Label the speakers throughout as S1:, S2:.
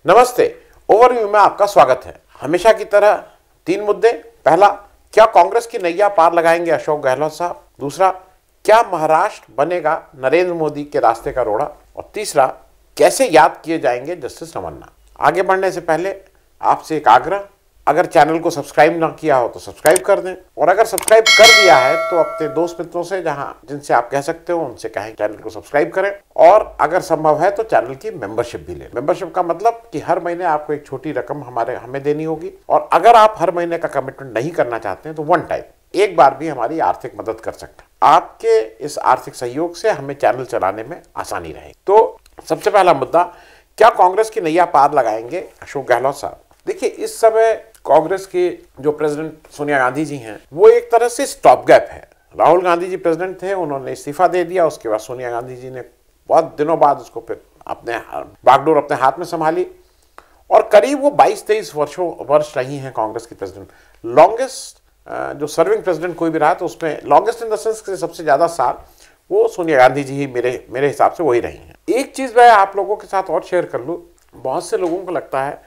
S1: नमस्ते। ओवरव्यू में आपका स्वागत है। हमेशा की तरह 3 मुद्दे। पहला, क्या कांग्रेस की नैया पार लगाएंगे अशोक गहलोत साहब। दूसरा, क्या महाराष्ट्र बनेगा नरेंद्र मोदी के रास्ते का रोड़ा। और तीसरा, कैसे याद किए जाएंगे जस्टिस रमन्ना। आगे बढ़ने से पहले आपसे एक आग्रह, अगर चैनल को सब्सक्राइब ना किया हो तो सब्सक्राइब कर दें, और अगर सब्सक्राइब कर दिया है तो अपने दोस्त मित्रों से जिनसे आप कह सकते हो उनसे कहें चैनल को सब्सक्राइब करें, और अगर संभव है तो चैनल की मेंबरशिप भी लें। मेंबरशिप का मतलब कि हर महीने आपको एक छोटी रकम हमें देनी होगी, और अगर आप हर महीने का कमिटमेंट नहीं करना चाहते हैं तो वन टाइम एक बार भी हमारी आर्थिक मदद कर सकते हैं। आपके इस आर्थिक सहयोग से हमें चैनल चलाने में आसानी रहेगी। तो सबसे पहला मुद्दा, क्या कांग्रेस की नैया पार लगाएंगे अशोक गहलोत साहब। देखिए, इस समय कांग्रेस के जो प्रेसिडेंट सोनिया गांधी जी हैं वो एक तरह से स्टॉप गैप है। राहुल गांधी जी प्रेसिडेंट थे, उन्होंने इस्तीफा दे दिया, उसके बाद सोनिया गांधी जी ने बहुत दिनों बाद उसको फिर अपने बागडोर अपने हाथ में संभाली, और करीब वो 22-23 वर्ष रही हैं कांग्रेस की प्रेसिडेंट। लॉन्गेस्ट जो सर्विंग प्रेसिडेंट कोई भी रहा तो उसमें लॉन्गेस्ट इन द सेंस के सबसे ज्यादा साल वो सोनिया गांधी जी ही मेरे हिसाब से वही रही हैं। एक चीज मैं आप लोगों के साथ और शेयर कर लूं, बहुत से लोगों को लगता है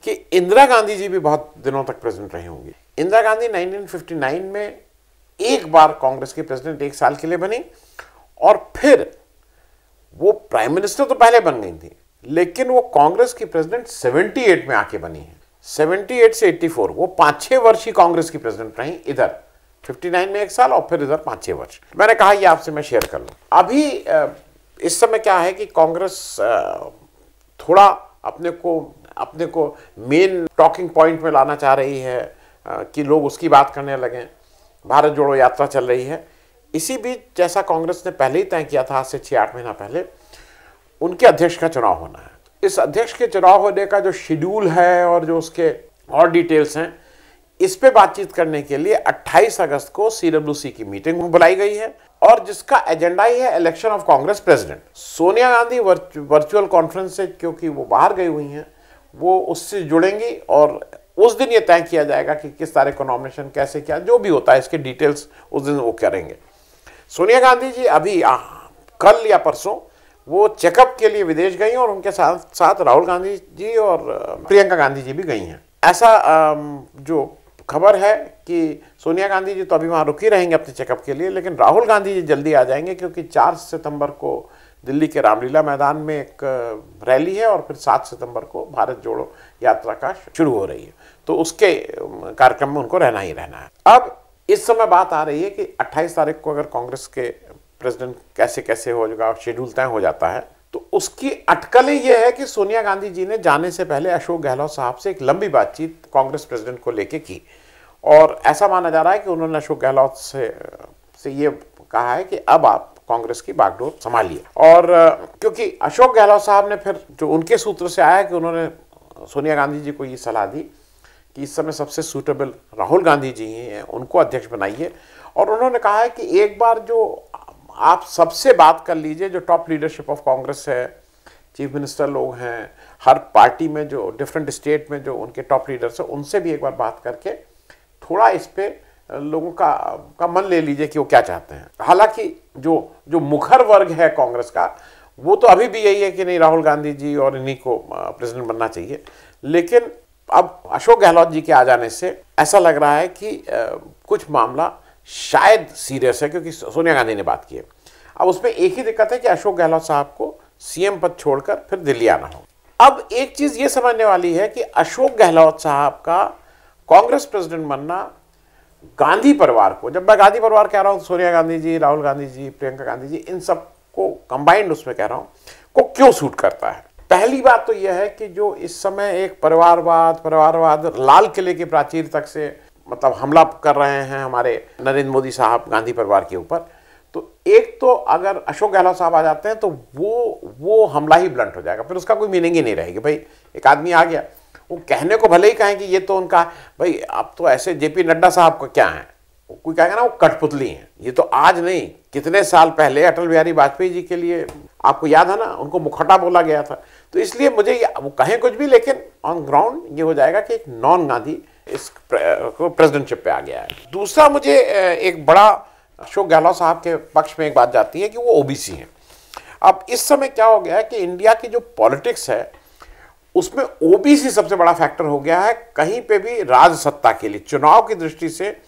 S1: कि इंदिरा गांधी जी भी बहुत दिनों तक प्रेसिडेंट रही होंगी। इंदिरा गांधी 1959 में एक बार कांग्रेस की प्रेसिडेंट 1 साल के लिए बनी, और फिर वो प्राइम मिनिस्टर तो पहले बन गई थी, लेकिन वो कांग्रेस की प्रेसिडेंट 78 में आके बनी है। 78 से 84 वो 5-6 वर्ष ही कांग्रेस की प्रेसिडेंट रही, इधर 59 में 1 साल और फिर इधर 5-6 वर्ष। मैंने कहा ये आपसे मैं शेयर कर लूं। अभी इस समय क्या है कि कांग्रेस थोड़ा अपने को मेन टॉकिंग पॉइंट में लाना चाह रही है, कि लोग उसकी बात करने लगें। भारत जोड़ो यात्रा चल रही है। इसी बीच जैसा कांग्रेस ने पहले ही तय किया था, आज से 6-8 महीना पहले उनके अध्यक्ष का चुनाव होना है। इस अध्यक्ष के चुनाव होने का जो शेड्यूल है और जो उसके और डिटेल्स हैं, इस पे बातचीत करने के लिए 28 अगस्त को CWC की मीटिंग बुलाई गई है, और जिसका एजेंडा ही है election of Congress president. Sonia Gandhi virtual conference से, क्योंकि वो बाहर गई हुई हैं, वो उससे जुड़ेंगी, और उस दिन ये तय किया जाएगा कि किस तारीख को नॉमिनेशन कैसे, क्या जो भी होता है इसके डिटेल्स उस दिन वो करेंगे। सोनिया गांधी जी अभी कल या परसों वो चेकअप के लिए विदेश गई, और उनके साथ साथ राहुल गांधी जी और प्रियंका गांधी जी भी गई हैं। ऐसा जो खबर है कि सोनिया गांधी जी तो अभी वहां रुकी रहेंगे अपने चेकअप के लिए, लेकिन राहुल गांधी जी जल्दी आ जाएंगे, क्योंकि 4 सितंबर को दिल्ली के रामलीला मैदान में एक रैली है, और फिर 7 सितंबर को भारत जोड़ो यात्रा का शुरू हो रही है, तो उसके कार्यक्रम में उनको रहना ही रहना है। अब इस समय बात आ रही है कि 28 तारीख को अगर कांग्रेस के प्रेसिडेंट कैसे हो जाएगा, शेड्यूल तय हो जाता है, तो उसकी अटकलें यह है कि सोनिया गांधी जी ने जाने से पहले अशोक गहलोत साहब से एक लंबी बातचीत कांग्रेस प्रेसिडेंट को लेके की, और ऐसा माना जा रहा है कि उन्होंने अशोक गहलोत से ये कहा है कि अब आप कांग्रेस की बागडोर संभालिए। और क्योंकि अशोक गहलोत साहब ने फिर जो उनके सूत्र से आया कि उन्होंने सोनिया गांधी जी को ये सलाह दी कि इस समय सबसे सूटेबल राहुल गांधी जी ही हैं, उनको अध्यक्ष बनाइए, और उन्होंने कहा है कि एक बार जो आप सबसे बात कर लीजिए, जो टॉप लीडरशिप ऑफ कांग्रेस है, चीफ मिनिस्टर लोग हैं, हर पार्टी में जो डिफरेंट स्टेट में जो उनके टॉप लीडर्स हैं, उनसे भी एक बार बात करके थोड़ा इस पे लोगों का मन ले लीजिए कि वो क्या चाहते हैं। हालांकि जो मुखर वर्ग है कांग्रेस का, वो तो अभी भी यही है कि नहीं, राहुल गांधी जी और इन्हीं को प्रेसिडेंट बनना चाहिए, लेकिन अब अशोक गहलोत जी के आ जाने से ऐसा लग रहा है कि कुछ मामला शायद सीरियस है, क्योंकि सोनिया गांधी ने बात की है। अब उसमें एक ही दिक्कत है कि अशोक गहलोत साहब को सीएम पद छोड़कर फिर दिल्ली आना हो। अब एक चीज ये समझने वाली है कि अशोक गहलोत साहब का कांग्रेस प्रेसिडेंट बनना गांधी परिवार को, जब मैं गांधी परिवार कह रहा हूं, सोनिया गांधी जी, राहुल गांधी जी, प्रियंका गांधी जी, इन सब को कंबाइंड उसमें कह रहा हूं, को क्यों सूट करता है। पहली बात तो यह है कि जो इस समय एक परिवारवाद लाल किले की प्राचीर तक से मतलब हमला कर रहे हैं हमारे नरेंद्र मोदी साहब गांधी परिवार के ऊपर, तो एक तो अगर अशोक गहलोत साहब आ जाते हैं तो वो हमला ही ब्लंट हो जाएगा, फिर उसका कोई मीनिंग ही नहीं रहेगी। भाई एक आदमी आ गया, वो कहने को भले ही कहें कि ये तो उनका, भाई अब तो ऐसे जेपी नड्डा साहब को क्या है, कोई कहेगा ना वो कठपुतली हैं। ये तो आज नहीं, कितने साल पहले अटल बिहारी वाजपेयी जी के लिए आपको याद है ना, उनको मुखौटा बोला गया था। तो इसलिए मुझे वो कहें कुछ भी, लेकिन ऑन ग्राउंड ये हो जाएगा कि एक नॉन गांधी इस प्रेसिडेंटशिप पे आ गया है। दूसरा, मुझे एक बड़ा अशोक गहलोत साहब के पक्ष में एक बात जाती है कि वो ओबीसी हैं। अब इस समय क्या हो गया है कि इंडिया की जो पॉलिटिक्स है उसमें ओबीसी सबसे बड़ा फैक्टर हो गया है। कहीं पे भी राज सत्ता के लिए चुनाव की दृष्टि से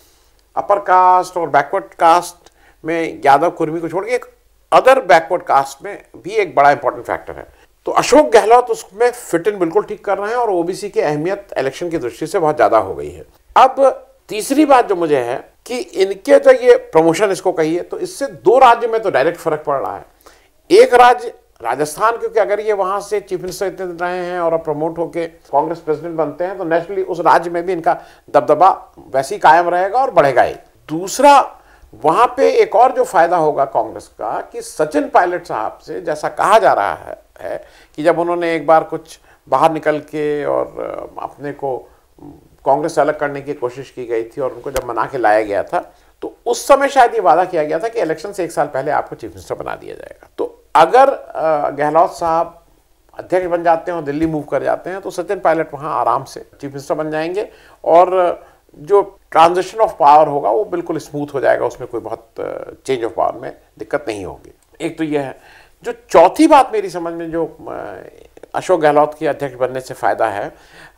S1: अपर कास्ट और बैकवर्ड कास्ट में यादव कुर्मी को छोड़ के एक अदर बैकवर्ड कास्ट में भी एक बड़ा इंपॉर्टेंट फैक्टर है। तो अशोक गहलोत उसमें फिट इन बिल्कुल ठीक कर रहे हैं और ओबीसी की अहमियत इलेक्शन की दृष्टि से बहुत ज्यादा हो गई है। अब तीसरी बात जो मुझे है कि इनके जो ये प्रमोशन इसको कही है, तो इससे दो राज्य में तो डायरेक्ट फर्क पड़ रहा है। एक राज्य राजस्थान, क्योंकि अगर ये वहां से चीफ मिनिस्टर इतने दिन रहे हैं और अब प्रमोट होके कांग्रेस प्रेसिडेंट बनते हैं तो नेशनली उस राज्य में भी इनका दबदबा वैसे ही कायम रहेगा और बढ़ेगा ही। दूसरा, वहां पे एक और जो फायदा होगा कांग्रेस का कि सचिन पायलट साहब से जैसा कहा जा रहा है कि जब उन्होंने एक बार कुछ बाहर निकल के और अपने को कांग्रेस से अलग करने की कोशिश की गई थी और उनको जब मना के लाया गया था, तो उस समय शायद ये वादा किया गया था कि इलेक्शन से 1 साल पहले आपको चीफ मिनिस्टर बना दिया जाएगा। तो अगर गहलोत साहब अध्यक्ष बन जाते हैं और दिल्ली मूव कर जाते हैं तो सचिन पायलट वहां आराम से चीफ मिनिस्टर बन जाएंगे और जो ट्रांजिशन ऑफ पावर होगा वो बिल्कुल स्मूथ हो जाएगा, उसमें कोई बहुत चेंज ऑफ पावर में दिक्कत नहीं होगी। एक तो ये है। जो चौथी बात मेरी समझ में जो अशोक गहलोत के अध्यक्ष बनने से फायदा है,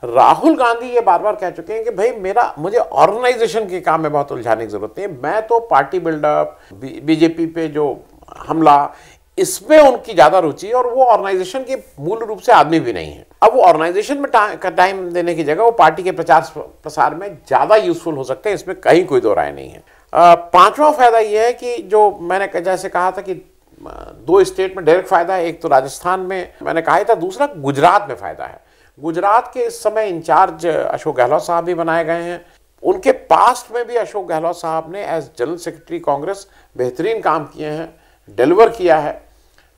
S1: राहुल गांधी ये बार बार कह चुके हैं कि भाई मुझे ऑर्गेनाइजेशन के काम में बहुत उलझाने की जरूरत नहीं है, मैं तो पार्टी बिल्डअप, बीजेपी पे जो हमला, इसमें उनकी ज्यादा रुचि है और वो ऑर्गेनाइजेशन के मूल रूप से आदमी भी नहीं है। अब वो ऑर्गेनाइजेशन में टाइम देने की जगह वो पार्टी के प्रचार प्रसार में ज्यादा यूजफुल हो सकते हैं, इसमें कहीं कोई दो राय नहीं है। पांचवा फायदा ये है कि जो मैंने जैसे कहा था कि 2 स्टेट में डायरेक्ट फायदा है, एक तो राजस्थान में मैंने कहा था, दूसरा गुजरात में फायदा है। गुजरात के इस समय इंचार्ज अशोक गहलोत साहब भी बनाए गए हैं। उनके पास्ट में भी अशोक गहलोत साहब ने एज जनरल सेक्रेटरी कांग्रेस बेहतरीन काम किए हैं, डिलीवर किया है।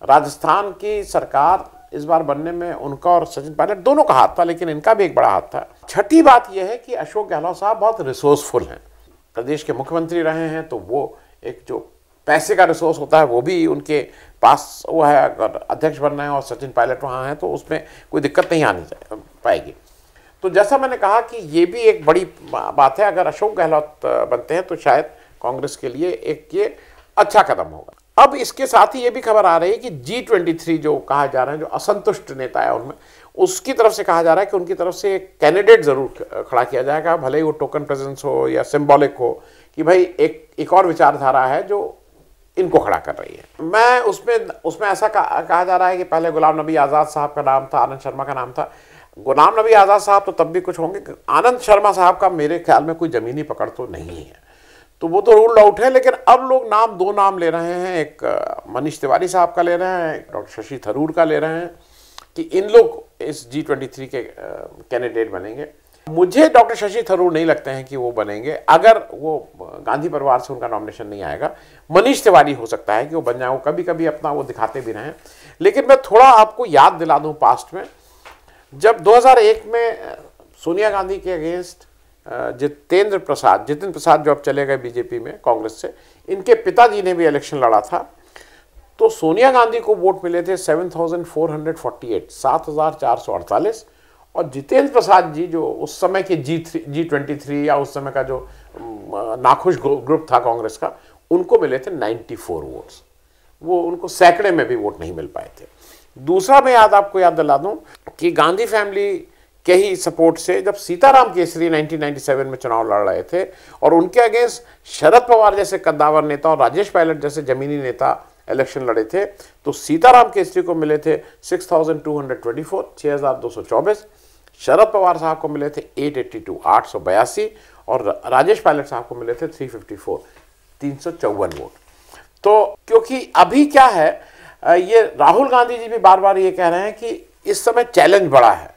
S1: राजस्थान की सरकार इस बार बनने में उनका और सचिन पायलट दोनों का हाथ था, लेकिन इनका भी एक बड़ा हाथ था। छठी बात यह है कि अशोक गहलोत साहब बहुत रिसोर्सफुल हैं, प्रदेश के मुख्यमंत्री रहे हैं, तो वो एक जो पैसे का रिसोर्स होता है वो भी उनके पास वो है। अगर अध्यक्ष बनना है और सचिन पायलट वहाँ हैं तो उसमें कोई दिक्कत नहीं आनी पाएगी। तो जैसा मैंने कहा कि ये भी एक बड़ी बात है, अगर अशोक गहलोत बनते हैं तो शायद कांग्रेस के लिए एक ये अच्छा कदम होगा। अब इसके साथ ही ये भी खबर आ रही है कि G23 जो कहा जा रहा है, जो असंतुष्ट नेता है उनमें, उसकी तरफ से कहा जा रहा है कि उनकी तरफ से एक कैंडिडेट जरूर खड़ा किया जाएगा, भले ही वो टोकन प्रेजेंस हो या सिंबॉलिक हो, कि भाई एक और विचारधारा है जो इनको खड़ा कर रही है। मैं उसमें ऐसा कहा जा रहा है कि पहले गुलाम नबी आज़ाद साहब का नाम था, आनंद शर्मा का नाम था। गुलाम नबी आज़ाद साहब तो तब भी कुछ होंगे, आनंद शर्मा साहब का मेरे ख्याल में कोई जमीनी पकड़ तो नहीं है, तो वो तो रूल्ड आउट है। लेकिन अब लोग 2 नाम ले रहे हैं, एक मनीष तिवारी साहब का ले रहे हैं, एक डॉक्टर शशि थरूर का ले रहे हैं कि इन लोग इस G23 के कैंडिडेट बनेंगे। मुझे डॉक्टर शशि थरूर नहीं लगते हैं कि वो बनेंगे, अगर वो गांधी परिवार से उनका नॉमिनेशन नहीं आएगा। मनीष तिवारी हो सकता है कि वो बन जाए, वो कभी कभी अपना वो दिखाते भी रहे। लेकिन मैं थोड़ा आपको याद दिला दूं पास्ट में, जब 2001 में सोनिया गांधी के अगेंस्ट जितेंद्र प्रसाद जो अब चले गए बीजेपी में कांग्रेस से, इनके पिताजी ने भी इलेक्शन लड़ा था, तो सोनिया गांधी को वोट मिले थे 7,448 और जितेंद्र प्रसाद जी जो उस समय के G23 या उस समय का जो नाखुश ग्रुप था कांग्रेस का, उनको मिले थे 94 वोट्स। वो उनको सैकड़े में भी वोट नहीं मिल पाए थे। दूसरा मैं आपको याद दिला दूं कि गांधी फैमिली के ही सपोर्ट से जब सीताराम केसरी 1997 में चुनाव लड़ रहे थे और उनके अगेंस्ट शरद पवार जैसे कद्दावर नेता और राजेश पायलट जैसे जमीनी नेता इलेक्शन लड़े थे, तो सीताराम केसरी को मिले थे 6,224 शरद पवार साहब को मिले थे 882 और राजेश पायलट साहब को मिले थे 354 वोट। तो क्योंकि अभी क्या है, ये राहुल गांधी जी भी बार बार ये कह रहे हैं कि इस समय चैलेंज बड़ा है,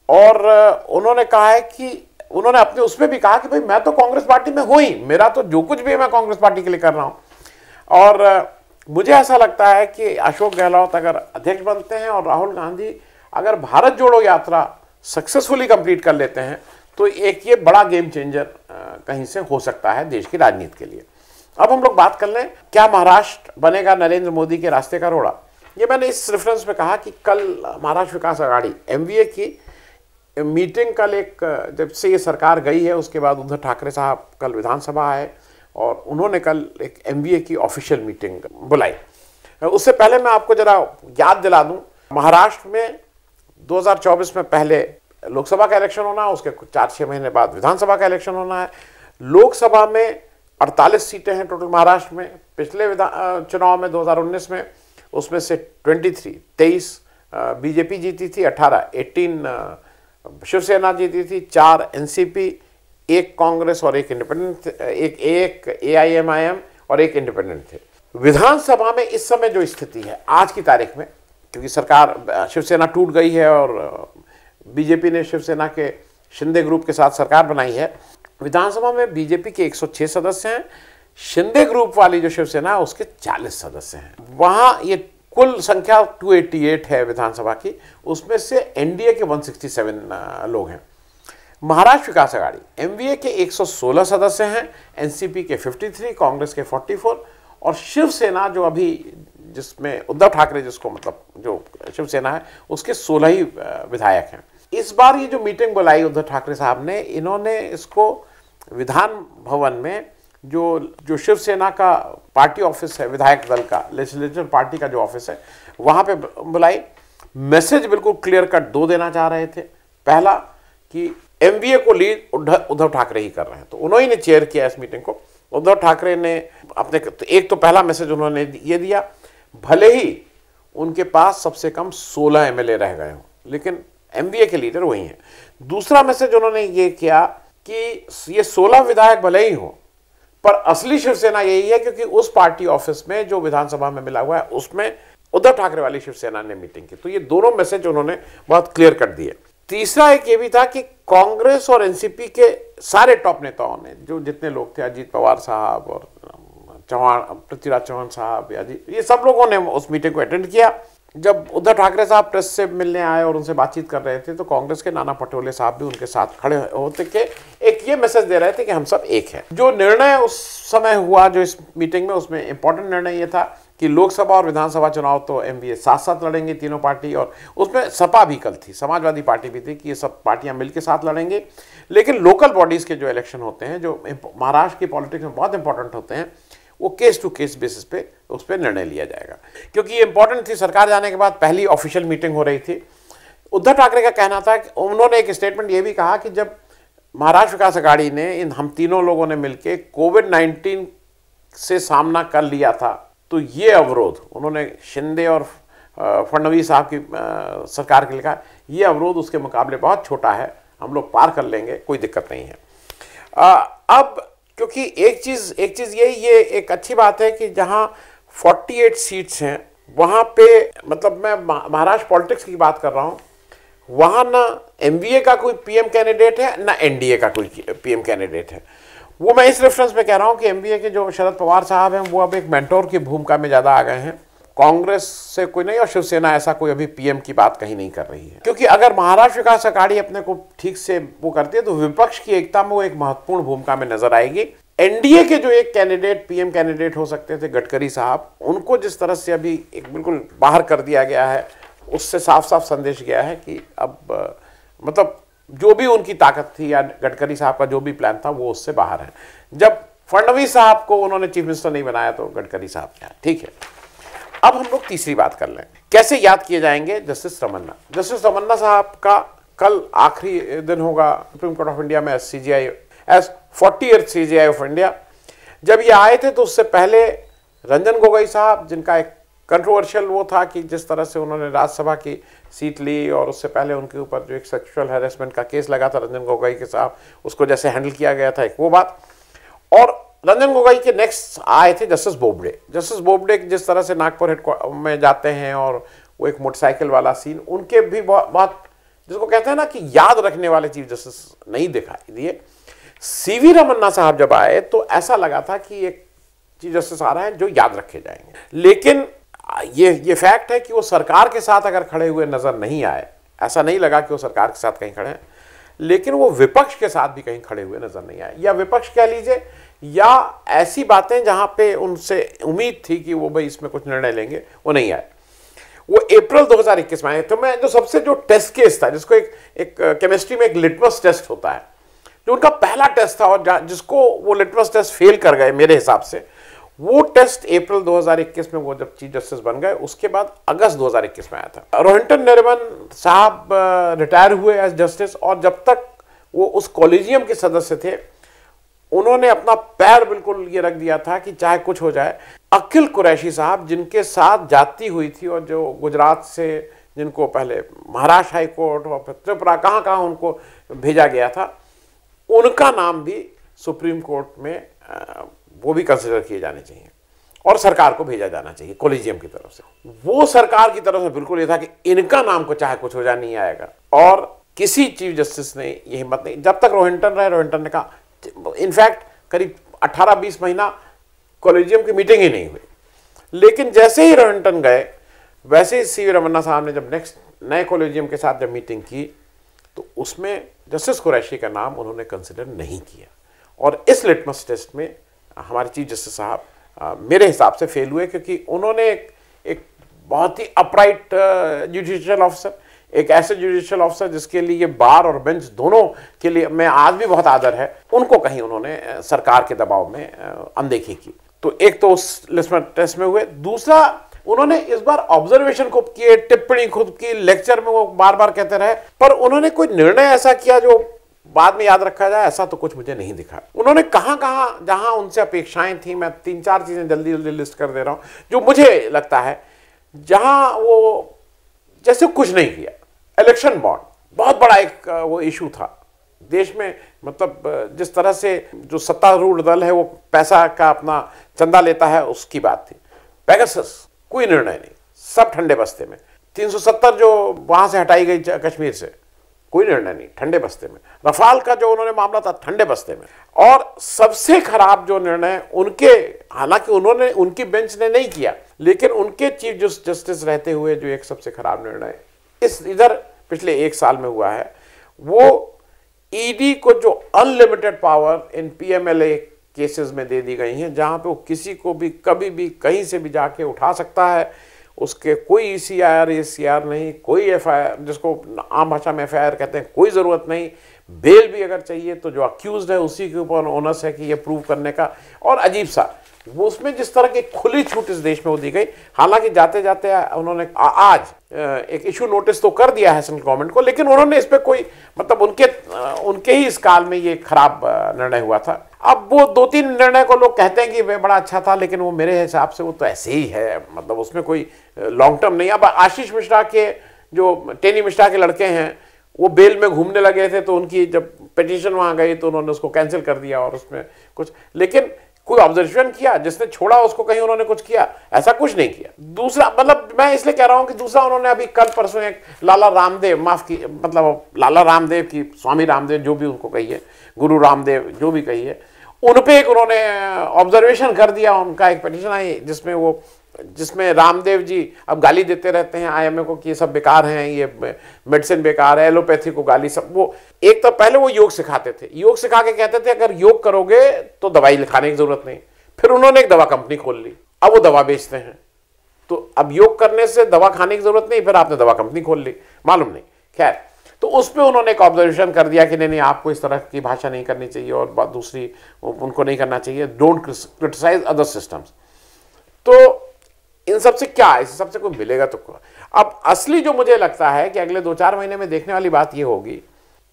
S1: और उन्होंने कहा है कि उन्होंने अपने उसमें भी कहा कि भाई मैं तो कांग्रेस पार्टी में हूं ही, मेरा तो जो कुछ भी है मैं कांग्रेस पार्टी के लिए कर रहा हूं। और मुझे ऐसा लगता है कि अशोक गहलोत अगर अध्यक्ष बनते हैं और राहुल गांधी अगर भारत जोड़ो यात्रा सक्सेसफुली कंप्लीट कर लेते हैं, तो एक ये बड़ा गेम चेंजर कहीं से हो सकता है देश की राजनीति के लिए। अब हम लोग बात कर लें, क्या महाराष्ट्र बनेगा नरेंद्र मोदी के रास्ते का रोड़ा। ये मैंने इस रेफरेंस में कहा कि कल महाराष्ट्र विकास आघाड़ी MVA की मीटिंग, कल एक जब से ये सरकार गई है उसके बाद उद्धव ठाकरे साहब कल विधानसभा आए और उन्होंने कल एक MVA की ऑफिशियल मीटिंग बुलाई। उससे पहले मैं आपको जरा याद दिला दूं, महाराष्ट्र में 2024 में पहले लोकसभा का इलेक्शन होना है, उसके 4-6 महीने बाद विधानसभा का इलेक्शन होना है। लोकसभा में 48 सीटें हैं टोटल महाराष्ट्र में। पिछले चुनाव में 2019 में उसमें से 23 बीजेपी जीती थी, 18 शिवसेना जीती थी, 4 एनसीपी, 1 कांग्रेस और 1 इंडिपेंडेंट, एक AIMIM और 1 इंडिपेंडेंट थे। विधानसभा में इस समय जो स्थिति है आज की तारीख में, क्योंकि सरकार शिवसेना टूट गई है और बीजेपी ने शिवसेना के शिंदे ग्रुप के साथ सरकार बनाई है, विधानसभा में बीजेपी के 106 सदस्य हैं, शिंदे ग्रुप वाली जो शिवसेना है उसके 40 सदस्य हैं। वहां ये कुल संख्या 288 है विधानसभा की, उसमें से एनडीए के 167 लोग हैं। महाराष्ट्र विकास आघाड़ी MVA के 116 सदस्य हैं, एनसीपी के 53, कांग्रेस के 44 और शिवसेना जो अभी जिसमें उद्धव ठाकरे जिसको मतलब जो शिवसेना है उसके 16 ही विधायक हैं। इस बार ये जो मीटिंग बुलाई उद्धव ठाकरे साहब ने, इन्होंने इसको विधान भवन में जो शिवसेना का पार्टी ऑफिस है, विधायक दल का लेजिस्लेटिव पार्टी का जो ऑफिस है वहां पे बुलाई। मैसेज बिल्कुल क्लियर कट 2 देना चाह रहे थे। पहला कि MVA को लीड उद्धव ठाकरे ही कर रहे हैं, तो उन्होंने ने चेयर किया इस मीटिंग को। उद्धव ठाकरे ने अपने एक तो पहला मैसेज उन्होंने ये दिया, भले ही उनके पास सबसे कम 16 MLA रह गए हों लेकिन MVA के लीडर वही हैं। दूसरा मैसेज उन्होंने ये किया कि ये 16 विधायक भले ही हों पर असली शिवसेना यही है, क्योंकि उस पार्टी ऑफिस में जो विधानसभा में मिला हुआ है उसमें उद्धव ठाकरे वाली शिवसेना ने मीटिंग की। तो ये दोनों मैसेज उन्होंने बहुत क्लियर कर दिए। तीसरा एक ये भी था कि कांग्रेस और एनसीपी के सारे टॉप नेताओं ने, जो जितने लोग थे, अजीत पवार साहब और चौहान, पृथ्वीराज चौहान साहब, ये सब लोगों ने उस मीटिंग को अटेंड किया। जब उद्धव ठाकरे साहब प्रेस से मिलने आए और उनसे बातचीत कर रहे थे तो कांग्रेस के नाना पटोले साहब भी उनके साथ खड़े होते के एक ये मैसेज दे रहे थे कि हम सब एक हैं। जो निर्णय उस समय हुआ जो इस मीटिंग में, उसमें इंपॉर्टेंट निर्णय ये था कि लोकसभा और विधानसभा चुनाव तो MVA साथ साथ लड़ेंगे तीनों पार्टी, और उसमें सपा भी कल थी, समाजवादी पार्टी भी थी कि ये सब पार्टियां मिलकर साथ लड़ेंगे। लेकिन लोकल बॉडीज के जो इलेक्शन होते हैं, जो महाराष्ट्र की पॉलिटिक्स में बहुत इंपॉर्टेंट होते हैं, वो केस टू केस बेसिस पे उस पर निर्णय लिया जाएगा। क्योंकि ये इंपॉर्टेंट थी, सरकार जाने के बाद पहली ऑफिशियल मीटिंग हो रही थी। उद्धव ठाकरे का कहना था कि उन्होंने एक स्टेटमेंट ये भी कहा कि जब महाराष्ट्र विकास आघाड़ी ने हम तीनों लोगों ने मिलकर कोविड-19 से सामना कर लिया था, तो ये अवरोध, उन्होंने शिंदे और फडणवीस साहब की सरकार के लिखा, ये अवरोध उसके मुकाबले बहुत छोटा है, हम लोग पार कर लेंगे, कोई दिक्कत नहीं है। अब क्योंकि एक चीज़ ये एक अच्छी बात है कि जहां 48 सीट्स हैं वहां पे, मतलब मैं महाराष्ट्र पॉलिटिक्स की बात कर रहा हूं, वहां ना MVA का कोई PM कैंडिडेट है ना NDA का कोई PM कैंडिडेट है। वो मैं इस रेफरेंस में कह रहा हूं कि MVA के जो शरद पवार साहब हैं वो अब एक मेंटोर की भूमिका में ज़्यादा आ गए हैं, कांग्रेस से कोई नहीं, और शिवसेना ऐसा कोई अभी PM की बात कहीं नहीं कर रही है। क्योंकि अगर महाराष्ट्र विकास आघाड़ी अपने को ठीक से वो करती है तो विपक्ष की एकता में वो एक महत्वपूर्ण भूमिका में नजर आएगी। NDA के जो एक कैंडिडेट PM कैंडिडेट हो सकते थे, गडकरी साहब, उनको जिस तरह से अभी एक बिल्कुल बाहर कर दिया गया है, उससे साफ साफ संदेश गया है कि अब मतलब जो भी उनकी ताकत थी या गडकरी साहब का जो भी प्लान था वो उससे बाहर है। जब फडणवीस साहब को उन्होंने चीफ मिनिस्टर नहीं बनाया तो गडकरी साहब क्या, ठीक है। अब हम लोग तीसरी बात कर लें, कैसे याद किए जाएंगे जस्टिस रमन्ना। जस्टिस रमन्ना साहब का कल आखिरी दिन होगा सुप्रीम कोर्ट ऑफ इंडिया में as 40th CJI of India. जब ये आए थे तो उससे पहले रंजन गोगोई साहब, जिनका एक कंट्रोवर्शियल वो था कि जिस तरह से उन्होंने राज्यसभा की सीट ली, और उससे पहले उनके ऊपर जो एक सेक्सुअल हैरेसमेंट का केस लगा था रंजन गोगोई के साहब, उसको जैसे हैंडल किया गया था, एक वो बात। और रंजन गोगोई के नेक्स्ट आए थे जस्टिस बोबडे। जस्टिस बोबडे जिस तरह से नागपुर में जाते हैं और वो एक मोटरसाइकिल वाला सीन, उनके भी बहुत जिसको कहते हैं ना कि याद रखने वाले चीफ जस्टिस नहीं दिखाई दिए। CV रमन्ना साहब जब आए तो ऐसा लगा था कि एक चीफ जस्टिस आ रहे हैं जो याद रखे जाएंगे, लेकिन ये फैक्ट है कि वो सरकार के साथ अगर खड़े हुए नजर नहीं आए, ऐसा नहीं लगा कि वो सरकार के साथ कहीं खड़े हैं, लेकिन वो विपक्ष के साथ भी कहीं खड़े हुए नजर नहीं आए, या विपक्ष कह लीजिए, या ऐसी बातें जहां पे उनसे उम्मीद थी कि वो भाई इसमें कुछ निर्णय लेंगे, वो नहीं आए। वो अप्रैल 2021 में आए। तो मैं जो सबसे जो टेस्ट केस था, जिसको एक केमिस्ट्री में एक लिटमस टेस्ट होता है, जो उनका पहला टेस्ट था और जिसको वो लिटमस टेस्ट फेल कर गए मेरे हिसाब से, वो टेस्ट अप्रैल 2021 में वो जब चीफ जस्टिस बन गए, उसके बाद अगस्त 2021 में आया था। रोहिंटन नरिमन साहब रिटायर हुए एज जस्टिस, और जब तक वो उस कॉलेजियम के सदस्य थे उन्होंने अपना पैर बिल्कुल ये रख दिया था कि चाहे कुछ हो जाए। अकील कुरैशी साहब, जिनके साथ जाती हुई थी और जो गुजरात से, जिनको पहले महाराष्ट्र हाई कोर्ट और फिर त्रिपुरा कहाँ कहाँ उनको भेजा गया था, उनका नाम भी सुप्रीम कोर्ट में वो भी कंसिडर किए जाने चाहिए और सरकार को भेजा जाना चाहिए कॉलेजियम की तरफ से। वो सरकार की तरफ से बिल्कुल ये था कि इनका नाम को चाहे कुछ हो जाए नहीं आएगा, और किसी चीफ जस्टिस ने ये हिम्मत नहीं। जब तक रोहिंटन रहे, रोहिंटन ने कहा, इनफैक्ट करीब 18-20 महीना कॉलेजियम की मीटिंग ही नहीं हुई। लेकिन जैसे ही रोहिंटन गए, वैसे ही सीवी रमन्ना साहब ने जब नेक्स्ट नए कॉलेजियम के साथ जब मीटिंग की, तो उसमें जस्टिस कुरैशी का नाम उन्होंने कंसिडर नहीं किया। और इस लिटमस टेस्ट में हमारे चीफ जस्टिस साहब मेरे हिसाब से फेल हुए, क्योंकि उन्होंने एक बहुत ही अपराइट जुडिशियल ऑफिसर, एक ऐसे जुडिशियल ऑफिसर जिसके लिए बार और बेंच दोनों के लिए मैं आज भी बहुत आदर है, उनको कहीं उन्होंने सरकार के दबाव में अनदेखी की। तो एक तो उस लिटमस टेस्ट में हुए। दूसरा, उन्होंने इस बार ऑब्जर्वेशन खूब किए, टिप्पणी खुद की, लेक्चर में वो बार बार कहते रहे, पर उन्होंने कोई निर्णय ऐसा किया जो बाद में याद रखा जाए, ऐसा तो कुछ मुझे नहीं दिखा। उन्होंने कहां जहां उनसे अपेक्षाएं थी, मैं 3-4 चीजें जल्दी जल्दी लिस्ट कर दे रहा हूं जो मुझे लगता है जहां वो जैसे कुछ नहीं किया। इलेक्शन बॉन्ड बहुत बड़ा एक वो इशू था देश में, मतलब जिस तरह से जो सत्तारूढ़ दल है वो पैसा का अपना चंदा लेता है, उसकी बात थी। पेगासस कोई निर्णय नहीं, सब ठंडे बस्ते में। 370 जो वहां से हटाई गई कश्मीर से, कोई निर्णय नहीं, ठंडे बस्ते में। रफाल का जो उन्होंने मामला था, ठंडे बस्ते में। और सबसे खराब जो निर्णय उनके, हालांकि उन्होंने, उनकी बेंच ने नहीं किया, लेकिन उनके चीफ जस्टिस रहते हुए जो एक सबसे खराब निर्णय इस इधर पिछले 1 साल में हुआ है, वो ईडी को जो unlimited power in PMLA cases में दे दी गई हैं, जहां पे वो किसी को भी कभी भी कहीं से भी जाके उठा सकता है, उसके कोई ईसीआर एसीआर नहीं, कोई एफआईआर, जिसको आम भाषा में एफआईआर कहते हैं, कोई ज़रूरत नहीं। बेल भी अगर चाहिए तो जो अक्यूज्ड है उसी के ऊपर ओनस है कि ये प्रूव करने का। और अजीब सा वो उसमें जिस तरह की खुली छूट इस देश में वो दी गई। हालांकि जाते जाते उन्होंने आज एक इशू नोटिस तो कर दिया है सेंट्रल गवर्नमेंट को, लेकिन उन्होंने इस पर कोई, मतलब उनके ही इस काल में ये खराब निर्णय हुआ था। अब वो 2-3 निर्णय को लोग कहते हैं कि वे बड़ा अच्छा था, लेकिन वो मेरे हिसाब से वो तो ऐसे ही है, मतलब उसमें कोई लॉन्ग टर्म नहीं। अब आशीष मिश्रा के, जो टेनी मिश्रा के लड़के हैं, वो बेल में घूमने लगे थे, तो उनकी जब पिटीशन वहां गई तो उन्होंने उसको कैंसिल कर दिया और उसमें कुछ, लेकिन कोई ऑब्जर्वेशन किया जिसने छोड़ा उसको, कहीं उन्होंने कुछ किया? ऐसा कुछ नहीं किया। दूसरा, मतलब मैं इसलिए कह रहा हूं कि दूसरा, उन्होंने अभी कल परसों एक लाला रामदेव, माफ की, मतलब लाला रामदेव की, स्वामी रामदेव जो भी उनको कहिए, गुरु रामदेव जो भी कहिए, उन पे एक उन्होंने ऑब्जर्वेशन कर दिया। उनका एक पिटीशन आई जिसमें रामदेव जी अब गाली देते रहते हैं आईएमए को कि ये सब बेकार हैं, ये मेडिसिन बेकार है, एलोपैथी को गाली सब। वो एक तो पहले वो योग सिखाते थे, योग सिखा के कहते थे अगर योग करोगे तो दवाई लिखाने की जरूरत नहीं। फिर उन्होंने एक दवा कंपनी खोल ली, अब वो दवा बेचते हैं। तो अब योग करने से दवा खाने की जरूरत नहीं, फिर आपने दवा कंपनी खोल ली, मालूम नहीं। खैर, तो उस पर उन्होंने एक ऑब्जर्वेशन कर दिया कि नहीं, आपको इस तरह की भाषा नहीं करनी चाहिए, और दूसरी उनको नहीं करना चाहिए, डोंट क्रिटिसाइज अदर सिस्टम्स। तो इन सबसे क्या, इस सबसे कोई मिलेगा तो क्या? अब असली जो मुझे लगता है कि अगले 2-4 महीने में देखने वाली बात ये होगी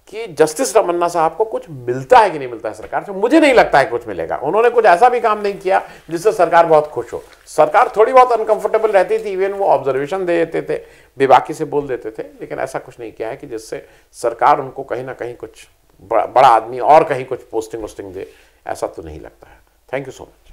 S1: कि जस्टिस रमन्ना साहब को कुछ मिलता है कि नहीं मिलता है सरकार से। मुझे नहीं लगता है कुछ मिलेगा। उन्होंने कुछ ऐसा भी काम नहीं किया जिससे सरकार बहुत खुश हो। सरकार थोड़ी बहुत अनकंफर्टेबल रहती थी, इवन वो ऑब्जर्वेशन दे देते थे, बेबाकी से बोल देते थे, लेकिन ऐसा कुछ नहीं किया है कि जिससे सरकार उनको कहीं ना कहीं कुछ बड़ा आदमी और कहीं कुछ पोस्टिंग वोस्टिंग दे, ऐसा तो नहीं लगता है। Thank you so much.